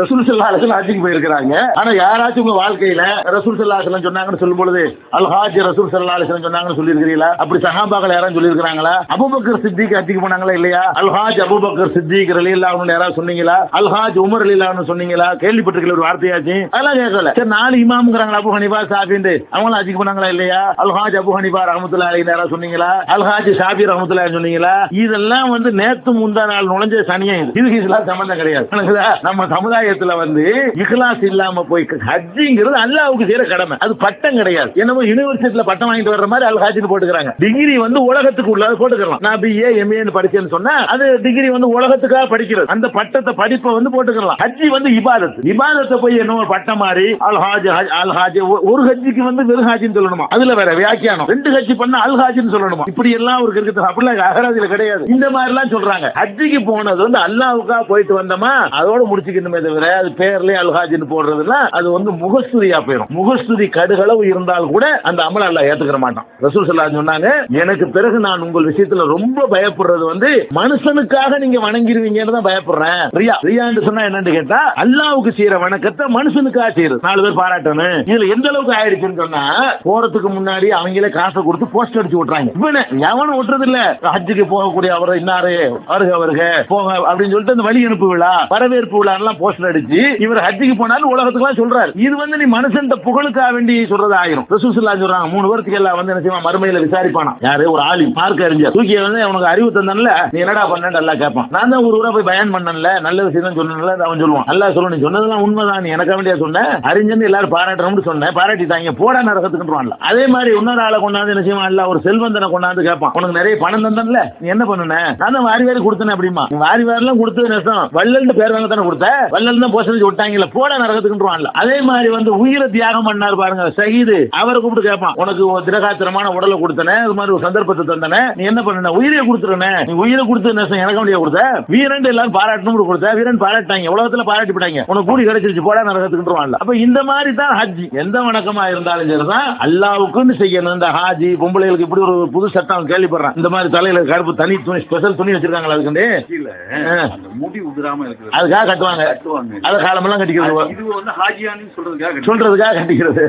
ரசூல் ஸல்லல்லாஹு அலைஹி வஸல்லம் ஹஜ்ஜுக்கு போயிருக்காங்க. ஆனா யாராச்சும் உங்க வாழ்க்கையில ரசூல் ஸல்லல்லாஹு அலைஹி வஸல்லம் சொன்னாங்கன்னு சொல்லும் பொழுது அல் ஹாஜ் ரசூல் ஸல்லல்லாஹு அலைஹி வஸல்லம் சொன்னாங்கன்னு சொல்லியிருக்கிறீங்களா? அப்படி சஹாபாக்கள் யாரும் சொல்லியிருக்காங்களா? அபூபக்கர் சித்திக் ஹஜ்ஜுக்கு போனாங்களா இல்லையா? அல் ஹாஜ் அபூபக்கர் சித்திக் ரலியல்லாஹு அன்ஹு யாராவது சொன்னீங்களா? அல் ஹாஜ் உமர் ரலியல்லாஹு அன்ஹு சொன்னீங்களா? கேள்விப்பட்டிருக்கீங்க ஒரு வார்த்தையாச்சு? அதெல்லாம் கேட்கல. சரி, 4 இமாம்ங்கறாங்க அபூ ஹனீஃபா ஷாஃபின்னு, அவங்க ஹஜ்ஜுக்கு போனாங்களா இல்லையா? அல் ஹாஜ் அபூ ஹனீஃபா ரஹ்மத்துல்லாஹி அலைஹி யாராவது சொன்னீங்களா? அல் ஹாஜ் ஷாஃபி ரஹ்மத்துல்லாஹி அலைஹி சொன்னீங்களா? இதெல்லாம் நேத்து முந்தா நாள் நுழைஞ்ச சனியம். இதுக்கு இஸ்லாம் சம்பந்தம் கிடையாது. நம்ம சமுதாயத்துல இக்லாஸ் இல்லாம போய் ஹஜ்ஜிங்கிறது அல்லாஹ்வுக்கு செய்யற கடமை, அது பட்டம் கிடையாது. என்னமோ யுனிவர்சிட்டியில பட்டம் வாங்கிட்டு வர்ற மாதிரி அல் ஹாஜ்னு போட்டுக்கிறாங்க. டிகிரி உலகத்துக்கு உள்ளத போட்டுக்கலாம். நான் பிஏ எம்ஏன்னு படிச்சேன்னு சொன்னா அது டிகிரி உலகத்துக்காக படிக்கிறது. அந்த பட்டத்தை படிப்பை போட்டுக்கலாம். ஹஜ்ஜி இபாதத். இபாதத்தை போய் என்ன பட்டம் மாறி அல் ஹாஜ் அல் ஹாஜ் ஒரு ஹஜ்ஜிக்கு வெறும் ஹாஜின்னு சொல்லணுமா? அதுல வேற வியாக்கியானம். 2 ஹஜ்ஜி பண்ணா அல் ஹாஜ்னு சொல்லணுமா? இப்படி எல்லாம் ஒரு இருக்கு. அப்படிலாம் அகராதியில கிடையாது. இந்த மாதிரி எல்லாம் சொல்றாங்க. ஹஜ்ஜிக்கு போனது அல்லாஹ்வுக்காக போயிட்டு வந்தோமா அதோட முடிச்சுக்கணுமே தவிர அது பேர்லயே அல் ஹாஜ்னு போடுறதுன்னா அது முகஸ்துதியா போயிடும். முகஸ்துதி கடுகளவு இருந்தால் கூட அந்த அமல் அல்லாஹ் ஏத்துக்கிற மாட்டான். ரசூல் ஸல்லல்லாஹு அலைஹி சொன்னாங்க, எனக்கு பிறகு நான் உங்கள் விஷயத்துல ரொம்ப பயப்படுறது மனுஷனுக்காக நீங்க வணங்கிடுவீங்கன்னு தான் பயப்படுறேன். ரியான்னு சொன்னா என்னன்னு கேட்டா அல்லாஹ்வுக்கு செய்யற வணக்கத்தை மனுஷனுக்காக செய்யறது. 4 பேர் பாராட்டணும். இதுல எந்த அளவுக்கு ஆயிடுச்சுன்னு சொன்னா போறதுக்கு முன்னாடி அவங்களே காசை கொடுத்து போஸ்ட் அடிச்சு விட்டுறாங்க. எவனும் விட்டுறது இல்ல. ஹஜ்ஜுக்கு போகக்கூடிய அவர் இன்னாரு வருக போக அப்படின்னு சொல்லிட்டு அந்த வழி அனுப்பு விழா வரவேற்பு விழா எல்லாம் போஸ்டர் அடிச்சு இவர் ஹஜ்ஜுக்கு போனாலும் உலகத்துக்குலாம் சொல்றாரு. இது நீ மனுஷன் புகழுக்காக வேண்டி சொல்றது ஆயிரும். ரசூல் ஸல்லல்லாஹு அலைஹி சொல்றாங்க 3 வருஷத்துக்கு எல்லாம் என்ன செய்வான், மறுமையில விசாரிப்பானா. யாரு? ஒரு ஆலிம், மார்க்க அறிஞர். தூக்கி அவனுக்கு அறிவு தந்தன்ல, நீ என்னடா பண்ணன்னு அல்லாஹ் கேட்பான். நான் தான் ஒரு ஊரா போய் பயான் பண்ணல, நல்ல விஷயம் தான் சொன்னேன்ல, அவன் சொல்லுவான். அல்லாஹ் சொல்லுவான், நீ சொன்னதெல்லாம் உண்மைதான், நீ எனக்கு வேண்டிய சொன்ன, அறிஞன் எல்லாரும் பாராட்டணும்னு சொன்னேன், பாராட்டிட்டாங்க, போடா நரகத்துக்குன்றான்ல. அதே மாதிரி இன்னொரு ஆளை கொண்டாந்து என்ன செய்வான், அல்லாஹ் ஒரு செல்வந்தனை கொண்டாந்து கேட்பான், உனக்கு நிறைய பணம் தந்தன்ல, நீ என்ன பண்ணுன? நான் தான் வாரி வாரி கொடுத்தேன் அப்படிமா. வாரி வாரிலாம் கொடுத்தது நஷ்டம், வள்ளல்னு பேர் வாங்க தானே கொடுத்த, வள்ளல் தான் போஸ்ட் விட்டாங்கல்ல, போடா நரகத்துக்குன்றான்ல. அதே மாதிரி உயிரை தியாகம் பண்ணார் பாருங்க ஷஹீது, அவரை கூப்பிட்டு கேட்பான், உனக்கு ஒரு திரகாத்திரமான உடலை கொடுத்தனே, அது மாதிரி ஒரு சந்தர்ப்பத்தை தந்தனே, நீ என்ன பண்ண? உயிரை கொடுத்துருனே, நீ உயிரை கொடுத்து நஷ்டம் எனக்கு வேண்டிய கொடுத்த, வீரன் எல்லாரும் பாராட்டணும் கொடுத்த, வீரன் பாராட்டாங்க, உலகத்துல பாராட்டி விட்டாங்க, உனக்கு கூடி கிடைச்சிருச்சு, போடா நரகத்துக்குன்றான்ல. அப்ப இந்த மாதிரி தான் ஹஜ். எந்த வணக்கமா இருந்தாலும் சரிதான் அல்லாஹ்வுக்குன்னு செய்யணும். இந்த ஹாஜி பொம்பளைகளுக்கு இப்படி ஒரு புது சட்டம் கேள்விப்படுறேன். இந்த மாதிரி தலையில கருப்பு தனி துணி, ஸ்பெஷல் துணி வச்சிருக்காங்களா? அதுக்கு முடி உதிராம இருக்கு, அதுக்காக கட்டுவாங்க. அதை காலமெல்லாம் கட்டிக்கிறது, இது ஹாஜியான்னு சொல்றதுக்காக கட்டிக்கிறது.